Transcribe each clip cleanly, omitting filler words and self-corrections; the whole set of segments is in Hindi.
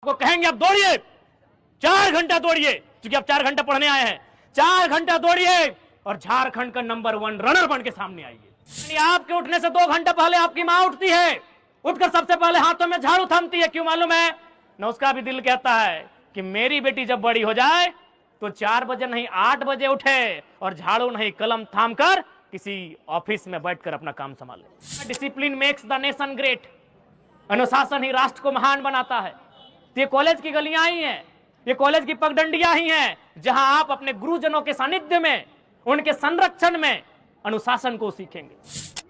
को कहेंगे अब दौड़िए, 4 घंटा दौड़िए, क्योंकि आप 4 घंटा पढ़ने आए हैं। 4 घंटा दौड़िए और झारखंड का नंबर 1 रनर बन के सामने आइए। आपके उठने से 2 घंटा पहले आपकी मां उठती है, उठकर सबसे पहले हाथों में झाड़ू थामती है। क्यों मालूम है ना? उसका भी दिल कहता है कि मेरी बेटी जब बड़ी हो जाए तो 4 बजे नहीं 8 बजे उठे और झाड़ू नहीं कलम थाम कर किसी ऑफिस में बैठकर अपना काम संभाले। Discipline makes the nation great. अनुशासन ही राष्ट्र को महान बनाता है। तो ये कॉलेज की गलियां ही हैं, ये कॉलेज की पगडंडियां ही हैं, जहां आप अपने गुरुजनों के सानिध्य में, उनके संरक्षण में अनुशासन को सीखेंगे।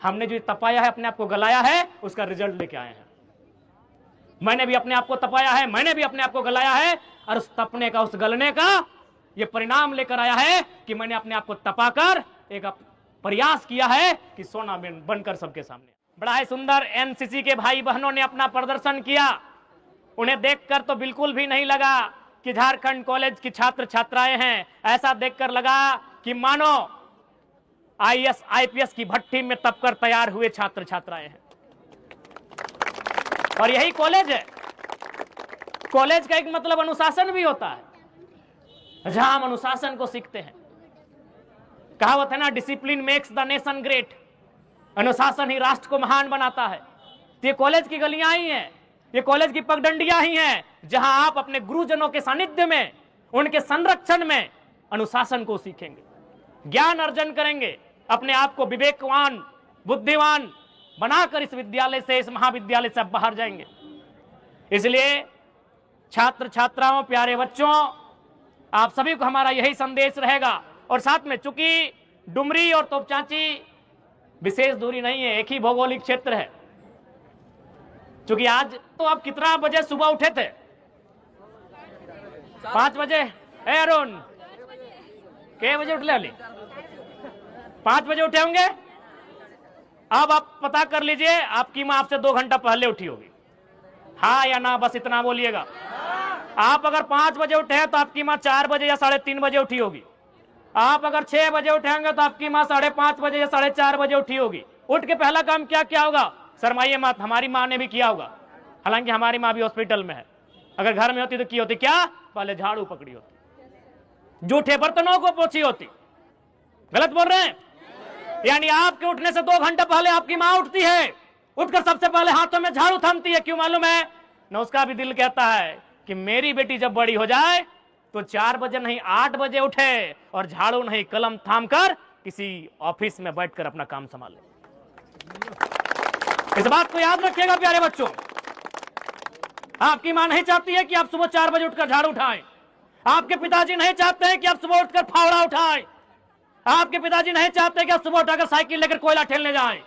हमने जो तपाया है, अपने आप को गलाया है, उसका रिजल्ट लेके आए हैं। मैंने भी अपने आप को तपाया है, मैंने भी अपने आप को गलाया है, और उस तपने का, उस गलने का ये परिणाम लेकर आया है कि मैंने अपने आप को तपाकर एक प्रयास किया है कि सोना बनकर सबके सामने। बड़ा ही सुंदर एनसीसी के भाई बहनों ने अपना प्रदर्शन किया। उन्हें देखकर तो बिल्कुल भी नहीं लगा कि झारखंड कॉलेज की छात्र छात्राएं हैं। ऐसा देखकर लगा कि मानो आईएएस आईपीएस की भट्टी में तपकर तैयार हुए छात्र छात्राएं हैं। और यही कॉलेज है। कॉलेज का एक मतलब अनुशासन भी होता है, जहां हम अनुशासन को सीखते हैं। कहावत है ना, discipline makes the nation great. अनुशासन ही राष्ट्र को महान बनाता है। तो ये कॉलेज की गलियां ही हैं, ये कॉलेज की पगडंडियां ही हैं, जहां आप अपने गुरुजनों के सानिध्य में, उनके संरक्षण में अनुशासन को सीखेंगे, ज्ञान अर्जन करेंगे, अपने आप को विवेकवान, बुद्धिमान बनाकर इस विद्यालय से, इस महाविद्यालय से बाहर जाएंगे। इसलिए छात्र छात्राओं, प्यारे बच्चों, आप सभी को हमारा यही संदेश रहेगा। और साथ में, चूंकि डुमरी और तोपचांची विशेष दूरी नहीं है, एक ही भौगोलिक क्षेत्र है। चूंकि आज तो आप कितना बजे सुबह उठे थे? 5 बजे। अरुण के बजे उठले? 5 बजे उठे होंगे। अब आप पता कर लीजिए, आपकी मां आपसे 2 घंटा पहले उठी होगी। हाँ या ना, बस इतना बोलिएगा। आप अगर 5 बजे उठे हैं तो आपकी मां 4 बजे या 3:30 बजे उठी होगी। आप अगर 6 बजे उठेंगे तो आपकी मां 5:30 बजे या 4:30 बजे उठी होगी। उठ के पहला काम क्या क्या होगा? शर्माइए मत, हमारी मां ने भी किया होगा। हालांकि हमारी मां भी हॉस्पिटल में है। अगर घर में होती तो की होती क्या? पहले झाड़ू पकड़ी होती, जूठे बर्तनों को पोंछी होती। गलत बोल रहे हैं? यानी आपके उठने से 2 घंटा पहले आपकी मां उठती है, उठकर सबसे पहले हाथों में झाड़ू थामती है। क्यों मालूम है ना? उसका भी दिल कहता है कि मेरी बेटी जब बड़ी हो जाए तो 4 बजे नहीं 8 बजे उठे और झाड़ू नहीं कलम थाम कर किसी ऑफिस में बैठकर अपना काम संभाले। इस बात को याद रखिएगा प्यारे बच्चों। आपकी मां नहीं चाहती है कि आप सुबह 4 बजे उठकर झाड़ू उठाएं। आपके पिताजी नहीं चाहते हैं कि आप सुबह उठकर फावड़ा उठाएं। आपके पिताजी नहीं चाहते कि आप सुबह उठाकर साइकिल लेकर कोयला ठेलने जाएं।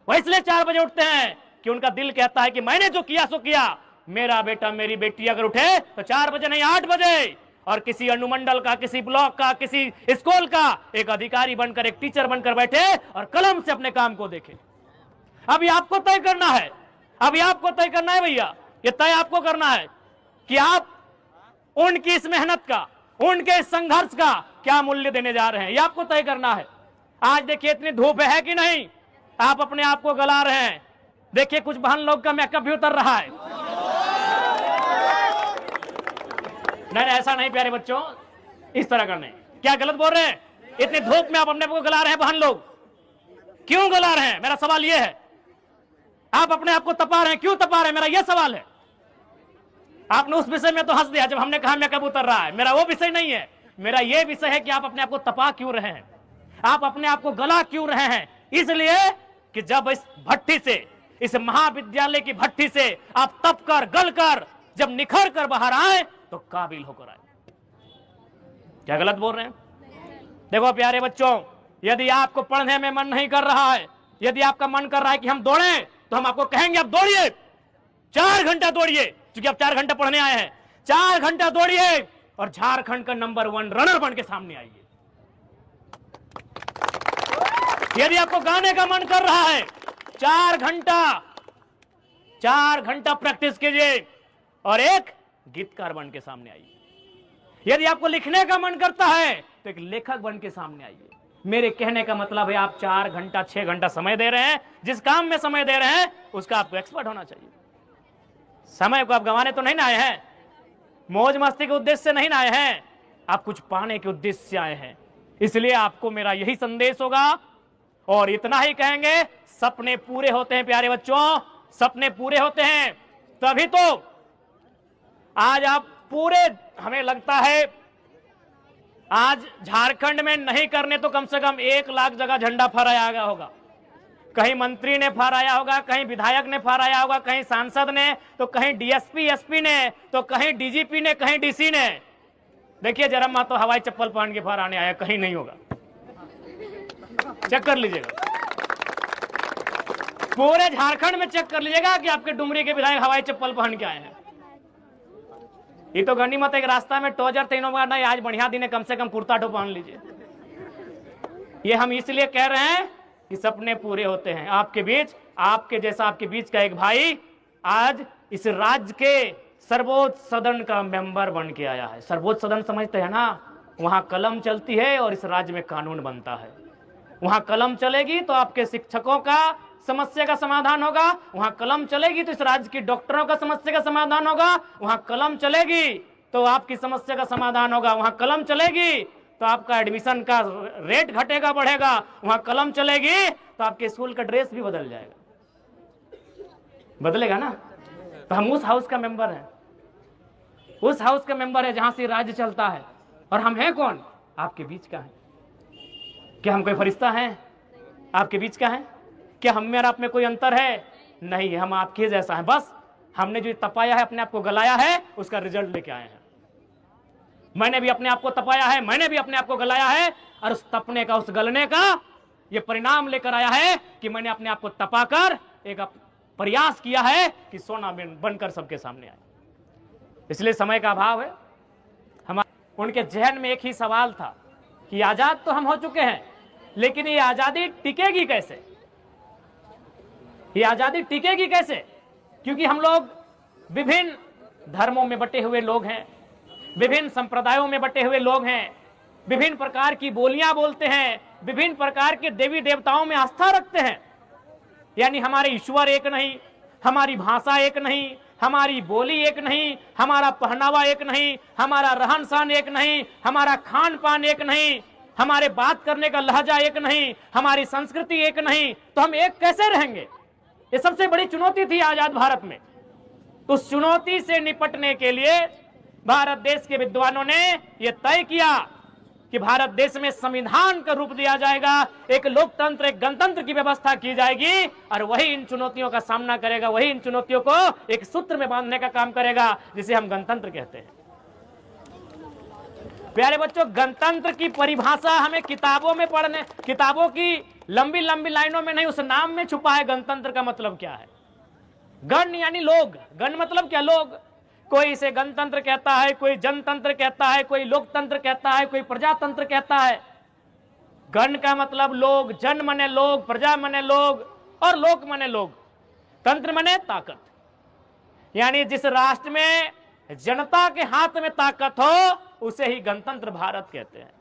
वो इसलिए 4 बजे उठते हैं कि उनका दिल कहता है कि मैंने जो किया सो किया। मेरा बेटा, मेरी बेटी अगर उठे तो 4 बजे नहीं 8 बजे, और किसी अनुमंडल का, किसी ब्लॉक का, किसी स्कूल का एक अधिकारी बनकर, एक टीचर बनकर बैठे और कलम से अपने काम को देखे। अभी आपको तय करना है, अभी आपको तय करना है भैया। ये तय आपको करना है कि आप उनकी इस मेहनत का, उनके इस संघर्ष का क्या मूल्य देने जा रहे हैं। ये आपको तय करना है। आज देखिए इतनी धूप है कि नहीं, आप अपने आप को गला रहे हैं। देखिए कुछ बहन लोग का मेकअप भी उतर रहा है। नहीं, ऐसा नहीं प्यारे बच्चों, इस तरह का नहीं। क्या गलत बोल रहे हैं? इतनी धूप में आप अपने को गला रहे हैं बहन लोग, क्यों गला रहे हैं? मेरा सवाल यह है। आप अपने आप को तपा रहे हैं, क्यों तपा रहे हैं? मेरा यह सवाल है। आपने उस विषय में तो हंस दिया जब हमने कहा मेकअप उतर रहा है। मेरा वो विषय नहीं है। मेरा यह विषय है कि आप अपने आप को तपा क्यों रहे हैं, आप अपने आप को गला क्यों रहे हैं? इसलिए कि जब इस भट्टी से, इस महाविद्यालय की भट्टी से आप तप कर, गल कर, जब निखर कर बाहर आए तो काबिल होकर आए। क्या गलत बोल रहे हैं? देखो प्यारे बच्चों, यदि आपको पढ़ने में मन नहीं कर रहा है, यदि आपका मन कर रहा है कि हम दौड़ें, तो हम आपको कहेंगे अब दौड़िए, 4 घंटा दौड़िए, क्योंकि आप 4 घंटा पढ़ने आए हैं। 4 घंटा दौड़िए और झारखंड का नंबर 1 रनर बन के सामने आइए। यदि आपको गाने का मन कर रहा है, 4 घंटा प्रैक्टिस कीजिए और एक गीतकार बन के सामने आइए। यदि आपको लिखने का मन करता है तो एक लेखक बन के सामने आइए। मेरे कहने का मतलब है, आप 4 घंटा 6 घंटा समय दे रहे हैं, जिस काम में समय दे रहे हैं उसका आपको एक्सपर्ट होना चाहिए। समय को आप गंवाने तो नहीं ना आए हैं। मौज मस्ती के उद्देश्य से नहीं आए हैं, आप कुछ पाने के उद्देश्य से आए हैं। इसलिए आपको मेरा यही संदेश होगा और इतना ही कहेंगे, सपने पूरे होते हैं प्यारे बच्चों, सपने पूरे होते हैं तभी तो आज आप पूरे, हमें लगता है आज झारखंड में नहीं करने तो कम से कम 1 लाख जगह झंडा फहराया गया होगा। कहीं मंत्री ने फहराया होगा, कहीं विधायक ने फहराया होगा, कहीं सांसद ने, तो कहीं डीएसपी एसपी ने, तो कहीं डीजीपी ने, कहीं डीसी ने। देखिए जरा मां तो हवाई चप्पल पहन के फहराने आया, कहीं नहीं होगा, चेक कर लीजिएगा, पूरे झारखंड में चेक कर लीजिएगा कि आपके डुमरी के विधायक हवाई चप्पल पहन के आए हैं। ये तो गनीमत एक रास्ता में टोजर तीनों बार नहीं, आज बढ़िया दिन है, कम से कम कुर्ता टो पहन लीजिए। ये हम इसलिए कह रहे हैं कि सपने पूरे होते हैं आपके बीच, आपके जैसा आपके बीच का एक भाई आज इस राज्य के सर्वोच्च सदन का मेंबर बन के आया है। सर्वोच्च सदन समझते हैं ना, वहां कलम चलती है और इस राज्य में कानून बनता है। वहां कलम चलेगी तो आपके शिक्षकों का समस्या का समाधान होगा, वहां कलम चलेगी तो इस राज्य की डॉक्टरों का समस्या का समाधान होगा, वहां कलम चलेगी तो आपकी समस्या का समाधान होगा, वहां कलम चलेगी तो आपका एडमिशन का रेट घटेगा बढ़ेगा, वहां कलम चलेगी तो आपके स्कूल का ड्रेस भी बदल जाएगा, बदलेगा ना। तो हम उस हाउस का मेंबर हैं, उस हाउस का मेंबर है जहां से राज्य चलता है। और हम हैं कौन? आपके बीच का है। क्या हम कोई फरिश्ता हैं? आपके बीच का है। क्या हम में और आप में कोई अंतर है? नहीं, हम आपके जैसा है। बस हमने जो तपाया है, अपने आप को गलाया है, उसका रिजल्ट लेके आए हैं। मैंने भी अपने आप को तपाया है, मैंने भी अपने आप को गलाया है, और उस तपने का, उस गलने का ये परिणाम लेकर आया है कि मैंने अपने आप को तपाकर एक प्रयास किया है कि सोना बनकर सबके सामने आए। इसलिए समय का अभाव है। उनके जहन में एक ही सवाल था कि आजाद तो हम हो चुके हैं, लेकिन ये आजादी टिकेगी कैसे? ये आजादी टिकेगी कैसे? क्योंकि हम लोग विभिन्न धर्मों में बटे हुए लोग हैं, विभिन्न संप्रदायों में बटे हुए लोग हैं, विभिन्न प्रकार की बोलियां बोलते हैं, विभिन्न प्रकार के देवी देवताओं में आस्था रखते हैं। यानी हमारे ईश्वर एक नहीं, हमारी भाषा एक नहीं, हमारी बोली एक नहीं, हमारा पहनावा एक नहीं, हमारा रहन सहन एक नहीं, हमारा खान पान एक नहीं, हमारे बात करने का लहजा एक नहीं, हमारी संस्कृति एक नहीं, तो हम एक कैसे रहेंगे? ये सबसे बड़ी चुनौती थी आजाद भारत में। तो उस चुनौती से निपटने के लिए भारत देश के विद्वानों ने यह तय किया कि भारत देश में संविधान का रूप दिया जाएगा, एक लोकतंत्र, एक गणतंत्र की व्यवस्था की जाएगी, और वही इन चुनौतियों का सामना करेगा, वही इन चुनौतियों को एक सूत्र में बांधने का काम करेगा, जिसे हम गणतंत्र कहते हैं। प्यारे बच्चों, गणतंत्र की परिभाषा हमें किताबों में पढ़ने, किताबों की लंबी लंबी लाइनों में नहीं, उस नाम में छुपा है गणतंत्र का मतलब क्या है। गण यानी लोग, गण मतलब क्या? लोग। कोई इसे गणतंत्र कहता है, कोई जनतंत्र कहता है, कोई लोकतंत्र कहता है, कोई प्रजातंत्र कहता है। गण का मतलब लोग, जन मने लोग, प्रजा मने लोग, और लोक मने लोग, तंत्र मने ताकत। यानी जिस राष्ट्र में जनता के हाथ में ताकत हो उसे ही गणतंत्र भारत कहते हैं।